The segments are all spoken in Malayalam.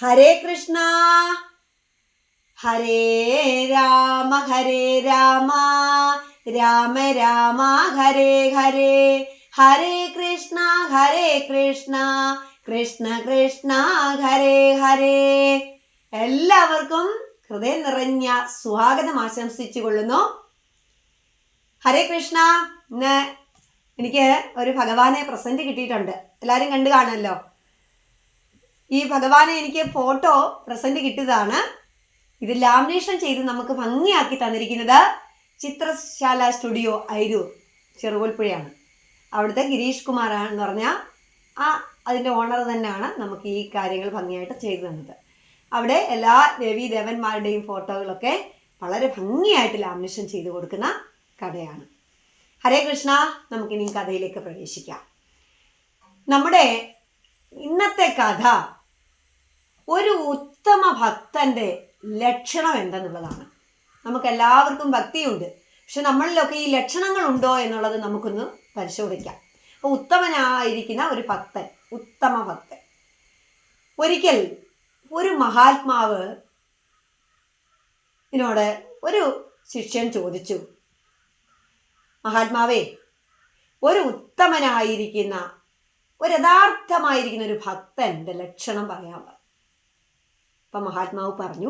ഹരേ കൃഷ്ണ ഹരേ രാമ രാമ രാമ ഹരേ ഹരേ, ഹരേ കൃഷ്ണ കൃഷ്ണ കൃഷ്ണ ഹരേ ഹരേ. എല്ലാവർക്കും ഹൃദയം നിറഞ്ഞ സ്വാഗതം ആശംസിച്ചു കൊള്ളുന്നു. ഹരേ കൃഷ്ണ. ഇന്ന് എനിക്ക് ഒരു ഭഗവാനെ പ്രസന്റ് കിട്ടിയിട്ടുണ്ട്. എല്ലാവരും കണ്ടു കാണുമല്ലോ. ഈ ഭഗവാനെ എനിക്ക് ഫോട്ടോ പ്രസന്റ് കിട്ടിയതാണ്. ഇത് ലാമിനേഷൻ ചെയ്ത് നമുക്ക് ഭംഗിയാക്കി തന്നിരിക്കുന്നത് ചിത്രശാല സ്റ്റുഡിയോ അയിരൂർ ചെറുകോൽപ്പുഴയാണ്. അവിടുത്തെ ഗിരീഷ് കുമാർ എന്ന് പറഞ്ഞാൽ അതിൻ്റെ ഓണർ തന്നെയാണ് നമുക്ക് ഈ കാര്യങ്ങൾ ഭംഗിയായിട്ട് ചെയ്തു തന്നത്. അവിടെ എല്ലാ ദേവീ ദേവന്മാരുടെയും ഫോട്ടോകളൊക്കെ വളരെ ഭംഗിയായിട്ട് ലാമിനേഷൻ ചെയ്ത് കൊടുക്കുന്ന കഥയാണ്. ഹരേ കൃഷ്ണ. നമുക്കിനി കഥയിലേക്ക് പ്രവേശിക്കാം. നമ്മുടെ ഇന്നത്തെ കഥ ഒരു ഉത്തമ ഭക്തൻ്റെ ലക്ഷണം എന്തെന്നുള്ളതാണ്. നമുക്കെല്ലാവർക്കും ഭക്തിയുണ്ട്, പക്ഷെ നമ്മളിലൊക്കെ ഈ ലക്ഷണങ്ങളുണ്ടോ എന്നുള്ളത് നമുക്കൊന്ന് പരിശോധിക്കാം. അപ്പോൾ ഉത്തമനായിരിക്കുന്ന ഒരു ഭക്തൻ, ഉത്തമ ഭക്തൻ. ഒരിക്കൽ ഒരു മഹാത്മാവ് ഇതിനോട് ഒരു ശിഷ്യൻ ചോദിച്ചു, മഹാത്മാവേ, ഒരു ഉത്തമനായിരിക്കുന്ന ഒരു യഥാർത്ഥമായിരിക്കുന്ന ഒരു ഭക്തൻ്റെ ലക്ഷണം പറയാമോ? അപ്പം മഹാത്മാവ് പറഞ്ഞു,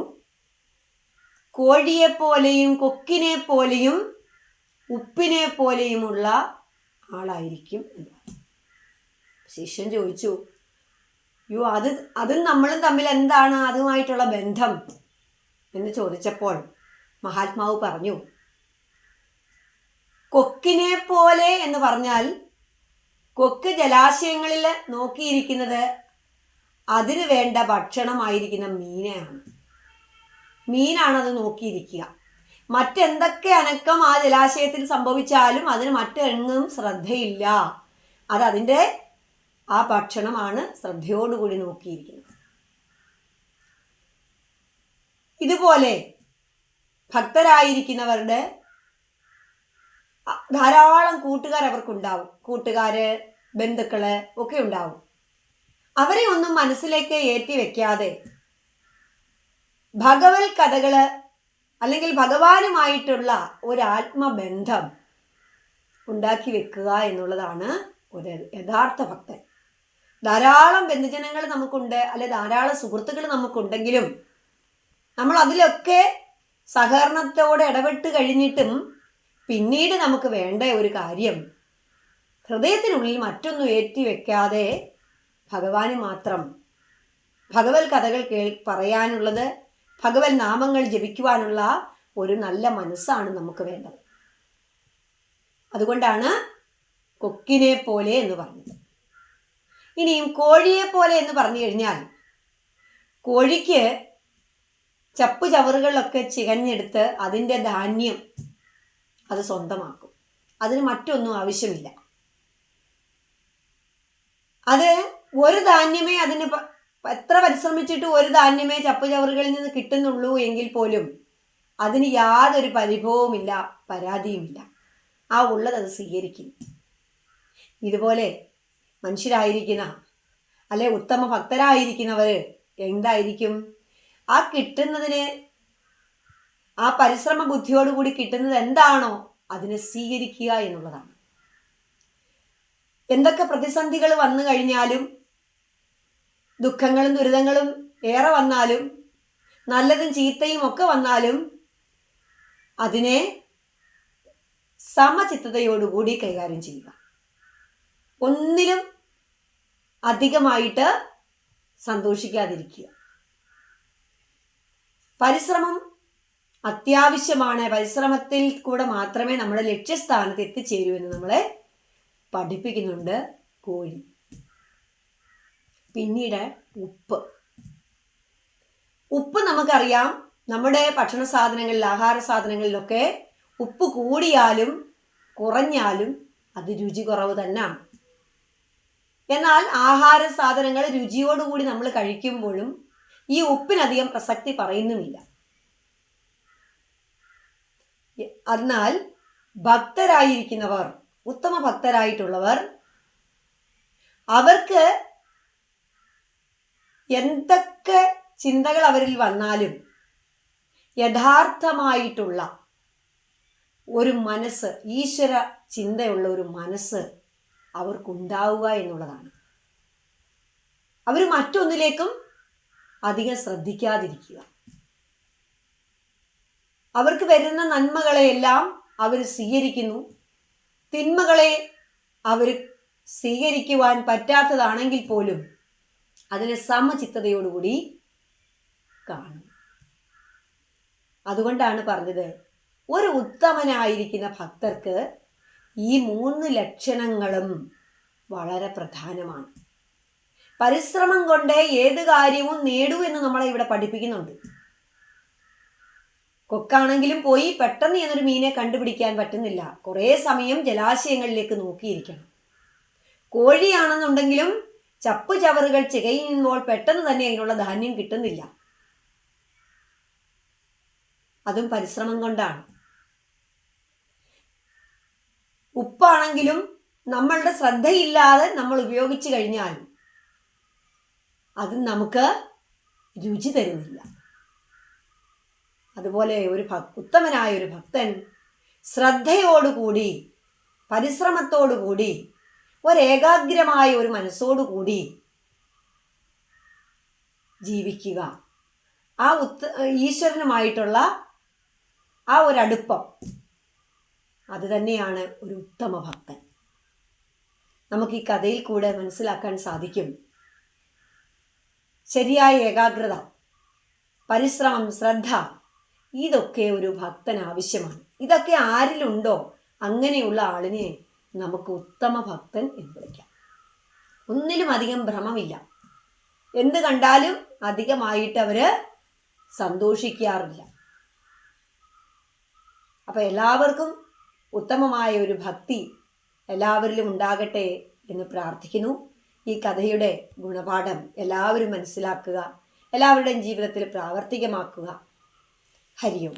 കോഴിയെപ്പോലെയും കൊക്കിനെ പോലെയും ഉപ്പിനെ പോലെയുമുള്ള ആളായിരിക്കും എന്ന്. ശിഷ്യൻ ചോദിച്ചു, അതും നമ്മളും തമ്മിൽ എന്താണ് അതുമായിട്ടുള്ള ബന്ധം എന്ന് ചോദിച്ചപ്പോൾ മഹാത്മാവ് പറഞ്ഞു, കൊക്കിനെ പോലെ എന്ന് പറഞ്ഞാൽ കൊക്ക് ജലാശയങ്ങളിൽ നോക്കിയിരിക്കുന്നത് അതിന് വേണ്ട ഭക്ഷണമായിരിക്കുന്ന മീനാണത് നോക്കിയിരിക്കുക. മറ്റെന്തൊക്കെ അനക്കം ആ ജലാശയത്തിൽ സംഭവിച്ചാലും അതിന് മറ്റെങ്ങും ശ്രദ്ധയില്ല. അതിൻ്റെ ആ ഭക്ഷണമാണ് ശ്രദ്ധയോടുകൂടി നോക്കിയിരിക്കുന്നത്. ഇതുപോലെ ഭക്തരായിരിക്കുന്നവരുടെ ധാരാളം കൂട്ടുകാർ അവർക്കുണ്ടാവും. കൂട്ടുകാര്, ബന്ധുക്കള് ഒക്കെ ഉണ്ടാവും. അവരെ ഒന്നും മനസ്സിലേക്ക് ഏറ്റി വെക്കാതെ ഭഗവത് കഥകള് അല്ലെങ്കിൽ ഭഗവാനുമായിട്ടുള്ള ഒരു ആത്മബന്ധം ഉണ്ടാക്കി വെക്കുക എന്നുള്ളതാണ് ഒരു യഥാർത്ഥ ഭക്തൻ. ധാരാളം ബന്ധുജനങ്ങൾ നമുക്കുണ്ട്, അല്ലെ ധാരാളം സുഹൃത്തുക്കൾ നമുക്കുണ്ടെങ്കിലും നമ്മൾ അതിലൊക്കെ സഹകരണത്തോടെ ഇടപെട്ട് കഴിഞ്ഞിട്ടും പിന്നീട് നമുക്ക് വേണ്ട ഒരു കാര്യം ഹൃദയത്തിനുള്ളിൽ മറ്റൊന്നും ഏറ്റി വെക്കാതെ ഭഗവാന് മാത്രം ഭഗവത് കഥകൾ പറയാനുള്ളത്, ഭഗവത് നാമങ്ങൾ ജപിക്കുവാനുള്ള ഒരു നല്ല മനസ്സാണ് നമുക്ക് വേണ്ടത്. അതുകൊണ്ടാണ് കൊക്കിനെ പോലെ എന്ന് പറഞ്ഞത്. ഇനിയും കോഴിയെ പോലെ എന്ന് പറഞ്ഞു കഴിഞ്ഞാൽ, കോഴിക്ക് ചപ്പു ചവറുകളിലൊക്കെ ചികഞ്ഞെടുത്ത് അതിൻ്റെ ധാന്യം അത് സ്വന്തമാക്കും. അതിന് മറ്റൊന്നും ആവശ്യമില്ല. അത് ഒരു ധാന്യമേ അതിന് എത്ര പരിശ്രമിച്ചിട്ട് ഒരു ധാന്യമേ ചപ്പുചവറുകളിൽ നിന്ന് കിട്ടുന്നുള്ളൂ എങ്കിൽ പോലും അതിന് യാതൊരു പരിഭവവുമില്ല, പരാതിയുമില്ല. ഉള്ളത് അത് സ്വീകരിക്കും. ഇതുപോലെ മനുഷ്യരായിരിക്കുന്ന അല്ലെ ഉത്തമ ഭക്തരായിരിക്കുന്നവർ എന്തായിരിക്കും? കിട്ടുന്നതിന് പരിശ്രമ ബുദ്ധിയോടുകൂടി കിട്ടുന്നത് എന്താണോ അതിനെ സ്വീകരിക്കുക എന്നുള്ളതാണ്. എന്തൊക്കെ പ്രതിസന്ധികൾ വന്നു കഴിഞ്ഞാലും, ദുഃഖങ്ങളും ദുരിതങ്ങളും ഏറെ വന്നാലും, നല്ലതും ചീത്തയും ഒക്കെ വന്നാലും അതിനെ സമചിത്തതയോടുകൂടി കൈകാര്യം ചെയ്യുക. ഒന്നിലും അധികമായിട്ട് സന്തോഷിക്കാതിരിക്കുക. പരിശ്രമം അത്യാവശ്യമാണ്. പരിശ്രമത്തിൽ കൂടെ മാത്രമേ നമ്മുടെ ലക്ഷ്യസ്ഥാനത്ത് എത്തിച്ചേരൂ എന്ന് നമ്മളെ പഠിപ്പിക്കുന്നുണ്ട് കോഴി. പിന്നീട് ഉപ്പ് നമുക്കറിയാം, നമ്മുടെ ഭക്ഷണ സാധനങ്ങളിൽ, ആഹാര സാധനങ്ങളിലൊക്കെ ഉപ്പ് കൂടിയാലും കുറഞ്ഞാലും അത് രുചി കുറവ് തന്നെയാണ്. എന്നാൽ ആഹാര സാധനങ്ങൾ രുചിയോടുകൂടി നമ്മൾ കഴിക്കുമ്പോഴും ഈ ഉപ്പിനധികം പ്രസക്തി പറയുന്നുമില്ല. എന്നാൽ ഭക്തരായിരിക്കുന്നവർ, ഉത്തമ ഭക്തരായിട്ടുള്ളവർ, അവർക്ക് എന്തൊക്കെ ചിന്തകൾ അവരിൽ വന്നാലും യഥാർത്ഥമായിട്ടുള്ള ഒരു മനസ്സ്, ഈശ്വര ചിന്തയുള്ള ഒരു മനസ്സ് അവർക്കുണ്ടാവുക എന്നുള്ളതാണ്. അവർ മറ്റൊന്നിലേക്കും അധികം ശ്രദ്ധിക്കാതിരിക്കുക. അവർക്ക് വരുന്ന നന്മകളെയെല്ലാം അവർ സ്വീകരിക്കുന്നു. തിന്മകളെ അവർ സ്വീകരിക്കുവാൻ പറ്റാത്തതാണെങ്കിൽ പോലും അതിനെ സമചിത്തതയോടുകൂടി കാണും. അതുകൊണ്ടാണ് പറഞ്ഞത്, ഒരു ഉത്തമനായിരിക്കുന്ന ഭക്തർക്ക് ഈ 3 ലക്ഷണങ്ങളും വളരെ പ്രധാനമാണ്. പരിശ്രമം കൊണ്ട് ഏത് കാര്യവും നേടൂ എന്ന് നമ്മളെ ഇവിടെ പഠിപ്പിക്കുന്നുണ്ട്. കൊക്കാണെങ്കിലും പോയി പെട്ടെന്ന് എന്നൊരു മീനെ കണ്ടുപിടിക്കാൻ പറ്റുന്നില്ല. കുറേ സമയം ജലാശയങ്ങളിലേക്ക് നോക്കിയിരിക്കണം. കോഴിയാണെന്നുണ്ടെങ്കിലും ചപ്പ് ചവറുകൾ ചികയുമ്പോൾ പെട്ടെന്ന് തന്നെ അതിനുള്ള ധാന്യം കിട്ടുന്നില്ല. അതും പരിശ്രമം കൊണ്ടാണ്. ഉപ്പാണെങ്കിലും നമ്മളുടെ ശ്രദ്ധയില്ലാതെ നമ്മൾ ഉപയോഗിച്ചു കഴിഞ്ഞാൽ അത് നമുക്ക് രുചി തരുന്നില്ല. അതുപോലെ ഒരു ഉത്തമനായ ഒരു ഭക്തൻ ശ്രദ്ധയോടുകൂടി, പരിശ്രമത്തോടുകൂടി, ഒരേകാഗ്രമായ ഒരു മനസ്സോടുകൂടി ജീവിക്കുക. ആ ഈശ്വരനുമായിട്ടുള്ള ആ ഒരടുപ്പം, അത് തന്നെയാണ് ഒരു ഉത്തമ ഭക്തൻ. നമുക്ക് ഈ കഥയിൽ കൂടെ മനസ്സിലാക്കാൻ സാധിക്കും, ശരിയായ ഏകാഗ്രത, പരിശ്രമം, ശ്രദ്ധ, ഇതൊക്കെ ഒരു ഭക്തന് ആവശ്യമാണ്. ഇതൊക്കെ ആരിലുണ്ടോ അങ്ങനെയുള്ള ആളിനെ നമുക്ക് ഉത്തമ ഭക്തൻ എന്ന് വിളിക്കാം. ഒന്നിലും അധികം ഭ്രമമില്ല. എന്ത് കണ്ടാലും അധികമായിട്ട് അവർ സന്തോഷിക്കാറില്ല. അപ്പം എല്ലാവർക്കും ഉത്തമമായ ഒരു ഭക്തി എല്ലാവരിലും ഉണ്ടാകട്ടെ എന്ന് പ്രാർത്ഥിക്കുന്നു. ഈ കഥയുടെ ഗുണപാഠം എല്ലാവരും മനസ്സിലാക്കുക, എല്ലാവരുടെയും ജീവിതത്തിൽ പ്രാവർത്തികമാക്കുക. ഹരി ഓം.